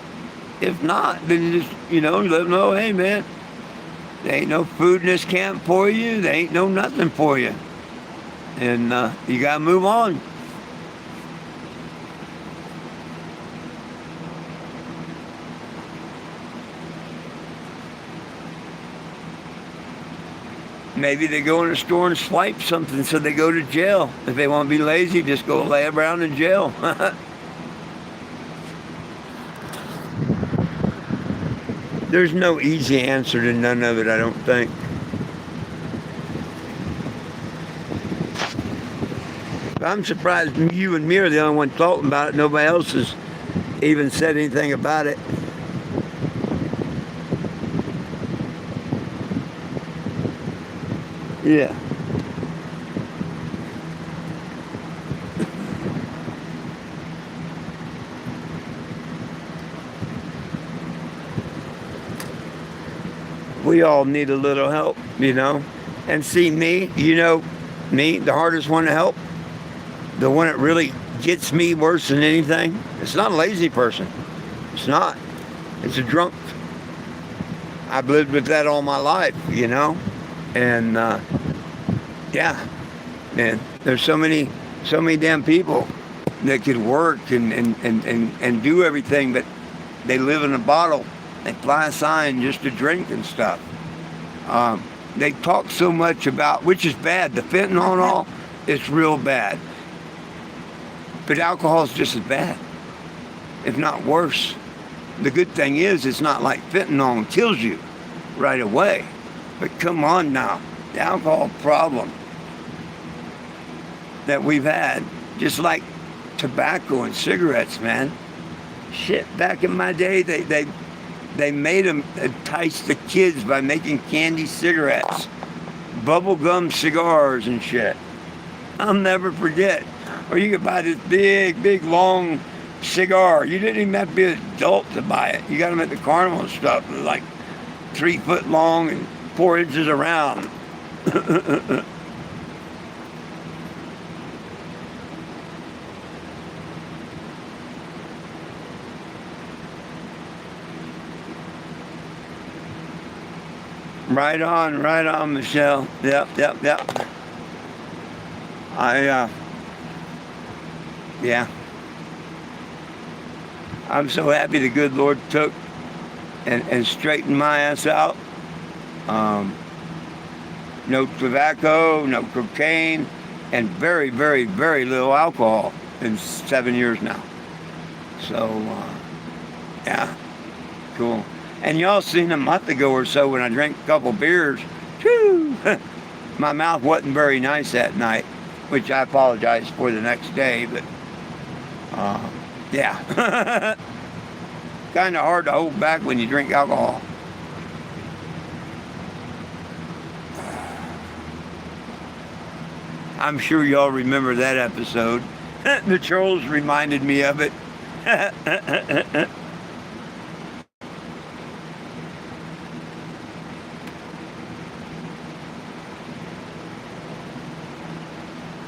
If not, then just, let them know, hey, man, there ain't no food in this camp for you. There ain't no nothing for you. And you got to move on. Maybe they go in the store and swipe something so they go to jail. If they want to be lazy, just go lay around in jail. There's no easy answer to none of it, I don't think. I'm surprised you and me are the only one talking about it. Nobody else has even said anything about it. Yeah. We all need a little help, And see, me, me, the hardest one to help, the one that really gets me worse than anything, it's not a lazy person. It's not. It's a drunk. I've lived with that all my life, and yeah, man, there's so many damn people that could work and do everything, but they live in a bottle. They fly a sign just to drink and stuff. They talk so much about, which is bad, the fentanyl and all, it's real bad. But alcohol is just as bad, if not worse. The good thing is it's not like fentanyl kills you right away. But come on now, the alcohol problem that we've had, just like tobacco and cigarettes, man. Shit, back in my day, they made them entice the kids by making candy cigarettes, bubblegum cigars and shit. I'll never forget. Or you could buy this big, long cigar. You didn't even have to be an adult to buy it. You got them at the carnival and stuff. They're like 3 foot long and 4 inches around. Right on, Michelle. Yep. Yeah. I'm so happy the good Lord took and straightened my ass out. No tobacco, no cocaine, and very, very, very little alcohol in 7 years now. So, yeah, cool. And y'all seen a month ago or so when I drank a couple beers, whew, my mouth wasn't very nice that night, which I apologize for the next day, but yeah. Kind of hard to hold back when you drink alcohol. I'm sure y'all remember that episode. The trolls reminded me of it.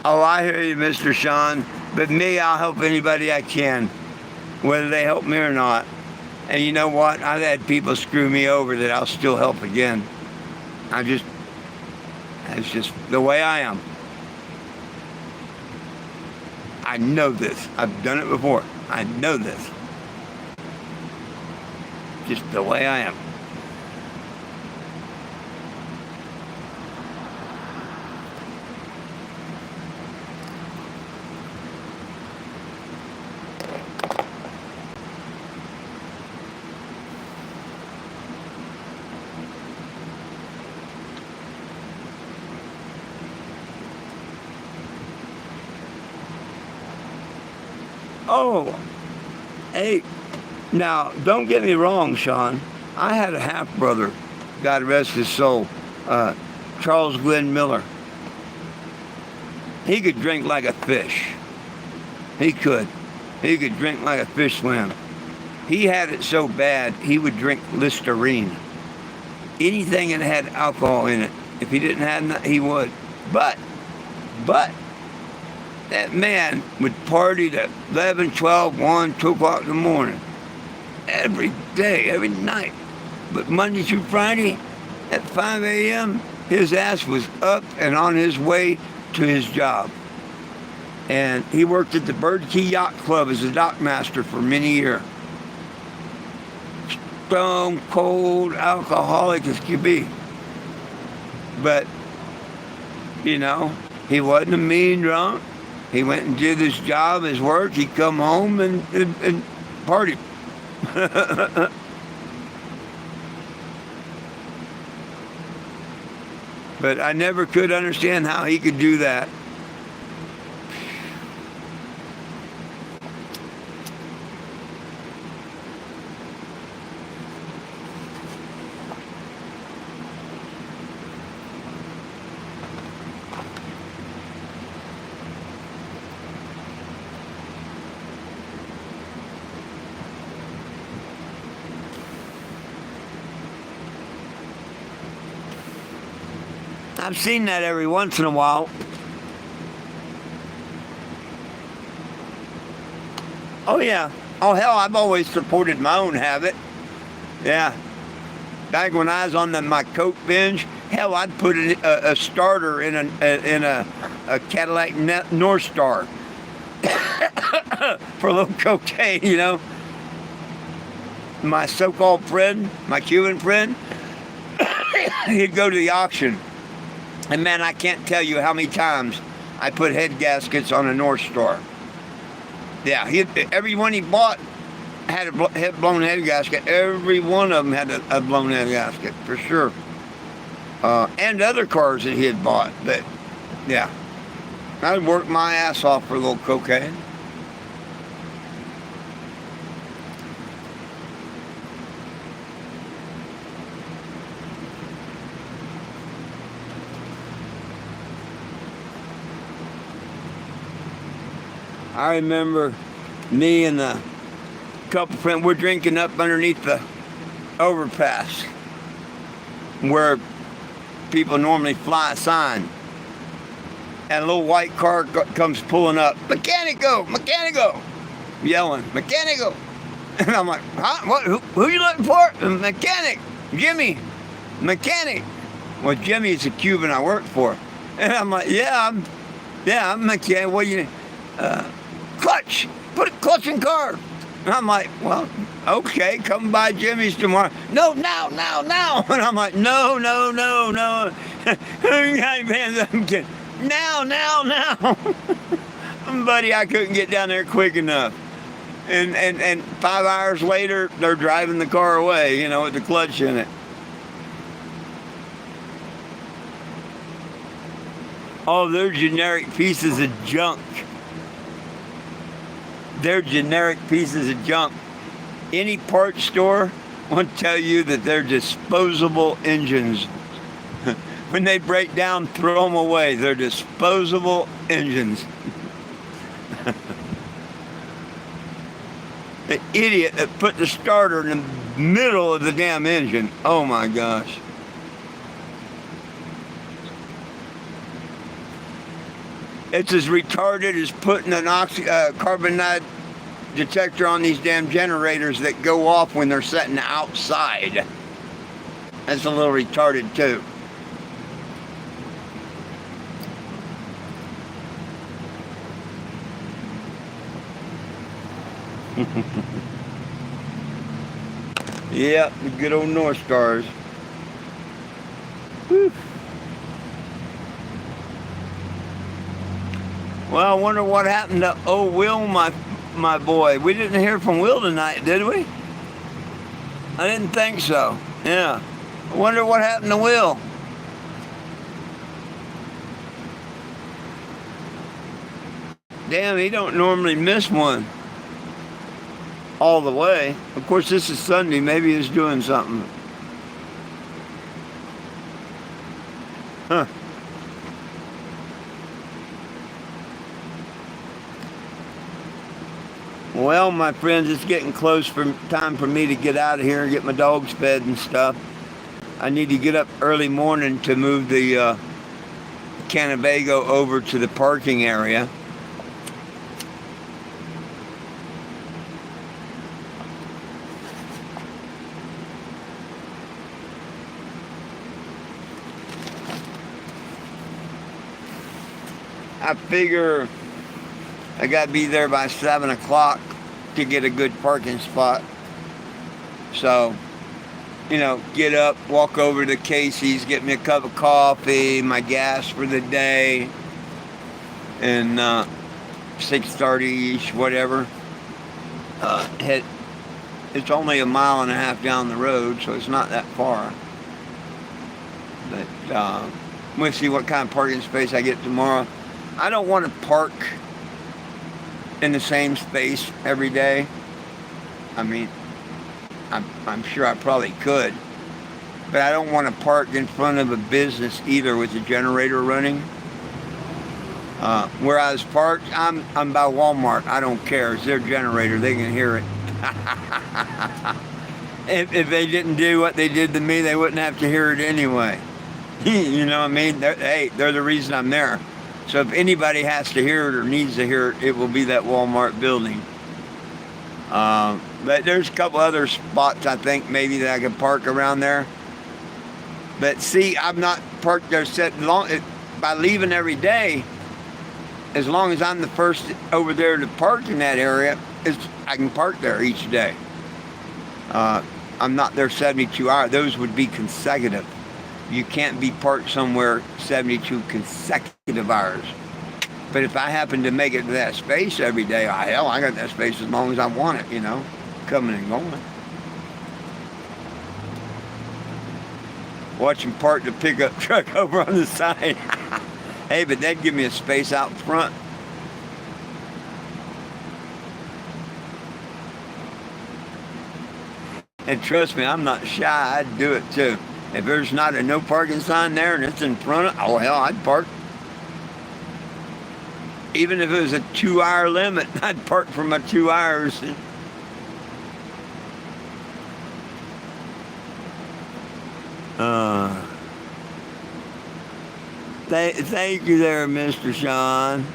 Oh, I hear you, Mr. Sean. But me, I'll help anybody I can, whether they help me or not. And you know what? I've had people screw me over that I'll still help again. That's just the way I am. I know this. I've done it before. I know this. Just the way I am. Oh, hey, now, don't get me wrong, Sean. I had a half-brother, God rest his soul, Charles Glenn Miller. He could drink like a fish. He could. He could drink like a fish swim. He had it so bad, he would drink Listerine. Anything that had alcohol in it. If he didn't have enough, he would. But, that man would party to 11, 12, 1, 2 o'clock in the morning. Every day, every night. But Monday through Friday, at 5 a.m., his ass was up and on his way to his job. And he worked at the Bird Key Yacht Club as a dockmaster for many years. Stone cold alcoholic as could be. But, he wasn't a mean drunk. He went and did his job, his work. He'd come home and party. But I never could understand how he could do that. I've seen that every once in a while. Oh, yeah. Oh, hell, I've always supported my own habit. Yeah. Back when I was on my coke binge, hell, I'd put a starter in a Cadillac North Star for a little cocaine, you know. My so-called friend, my Cuban friend, he'd go to the auction. And man, I can't tell you how many times I put head gaskets on a North Star. Yeah, every one he bought had a blown head gasket. Every one of them had a blown head gasket, for sure. And other cars that he had bought. But, yeah. I'd work my ass off for a little cocaine. I remember me and a couple friends, we're drinking up underneath the overpass where people normally fly a sign. And a little white car comes pulling up. Mechanico! Mechanico! Yelling, Mechanico! And I'm like, huh? What? Who you looking for? A mechanic! Jimmy! Mechanic! Well, Jimmy's a Cuban I work for. And I'm like, I'm a mechanic. What do you need? Clutch! Put a clutch in car! And I'm like, well, okay, come by Jimmy's tomorrow. No, now. And I'm like, no. Now. Buddy, I couldn't get down there quick enough. And 5 hours later, they're driving the car away, you know, with the clutch in it. Oh, they're generic pieces of junk. They're generic pieces of junk. Any parts store will tell you that they're disposable engines. When they break down, throw them away. They're disposable engines. The idiot that put the starter in the middle of the damn engine. Oh my gosh. It's as retarded as putting an carbonide detector on these damn generators that go off when they're sitting outside. That's a little retarded too. Yep, the good old North Stars. Whew. Well, I wonder what happened to Will, my boy. We didn't hear from Will tonight, did we? I didn't think so. Yeah. I wonder what happened to Will. Damn, he don't normally miss one all the way. Of course, this is Sunday. Maybe he's doing something. Huh. Well, my friends, it's getting close for time for me to get out of here and get my dogs fed and stuff. I need to get up early morning to move the Cannebago over to the parking area. I figure I got to be there by 7 o'clock to get a good parking spot. So, you know, get up, walk over to Casey's, get me a cup of coffee, my gas for the day, and 6:30-ish, whatever. It's only a mile and a half down the road, so it's not that far. But we'll see what kind of parking space I get tomorrow. I don't want to park in the same space every day. I mean, I'm sure I probably could, but I don't want to park in front of a business either with the generator running. Where I was parked, I'm by Walmart. I don't care. It's their generator. They can hear it. If they didn't do what they did to me, they wouldn't have to hear it anyway. You know what I mean? They're the reason I'm there. So if anybody has to hear it or needs to hear it, it will be that Walmart building. But there's a couple other spots I think maybe that I could park around there. But see, I'm not parked there by leaving every day. As long as I'm the first over there to park in that area, I can park there each day. I'm not there 72 hours. Those would be consecutive. You can't be parked somewhere 72 consecutive hours. But if I happen to make it to that space every day, hell, I got that space as long as I want it, coming and going. Watch him park the pickup truck over on the side. Hey, but that'd give me a space out front. And trust me, I'm not shy. I'd do it too. If there's not a no parking sign there and it's in front of, oh hell, I'd park. Even if it was a 2-hour limit, I'd park for my 2 hours. Thank you there, Mr. Sean.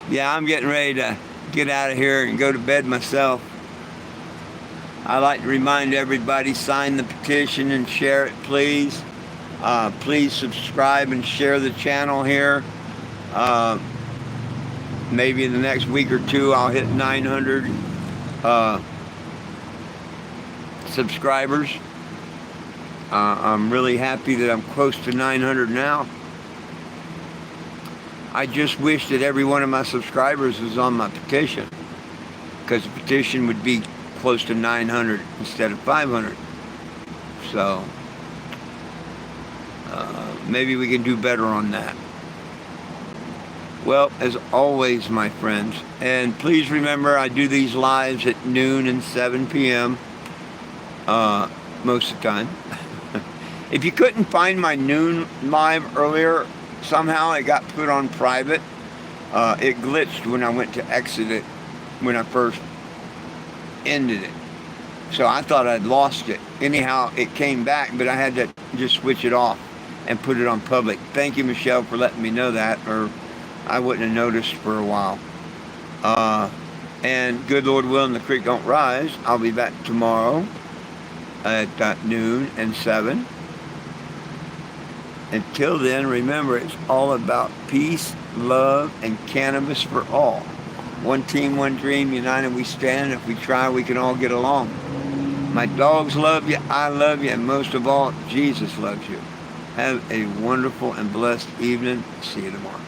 Yeah, I'm getting ready to get out of here and go to bed myself. I'd like to remind everybody, sign the petition and share it, please. Please subscribe and share the channel here. Maybe in the next week or two, I'll hit 900 subscribers. I'm really happy that I'm close to 900 now. I just wish that every one of my subscribers was on my petition, because the petition would be close to 900 instead of 500. So maybe we can do better on that. Well, as always, my friends, and please remember, I do these lives at noon and 7 p.m. Most of the time. If you couldn't find my noon live earlier, somehow it got put on private. It glitched when I went to exit it, when I first ended it. So I thought I'd lost it. Anyhow, it came back, but I had to just switch it off and put it on public. Thank you, Michelle, for letting me know that, or I wouldn't have noticed for a while. And good Lord willing, the creek don't rise. I'll be back tomorrow at noon and 7. Until then, remember, it's all about peace, love, and cannabis for all. One team, one dream, united we stand. If we try, we can all get along. My dogs love you, I love you, and most of all, Jesus loves you. Have a wonderful and blessed evening. See you tomorrow.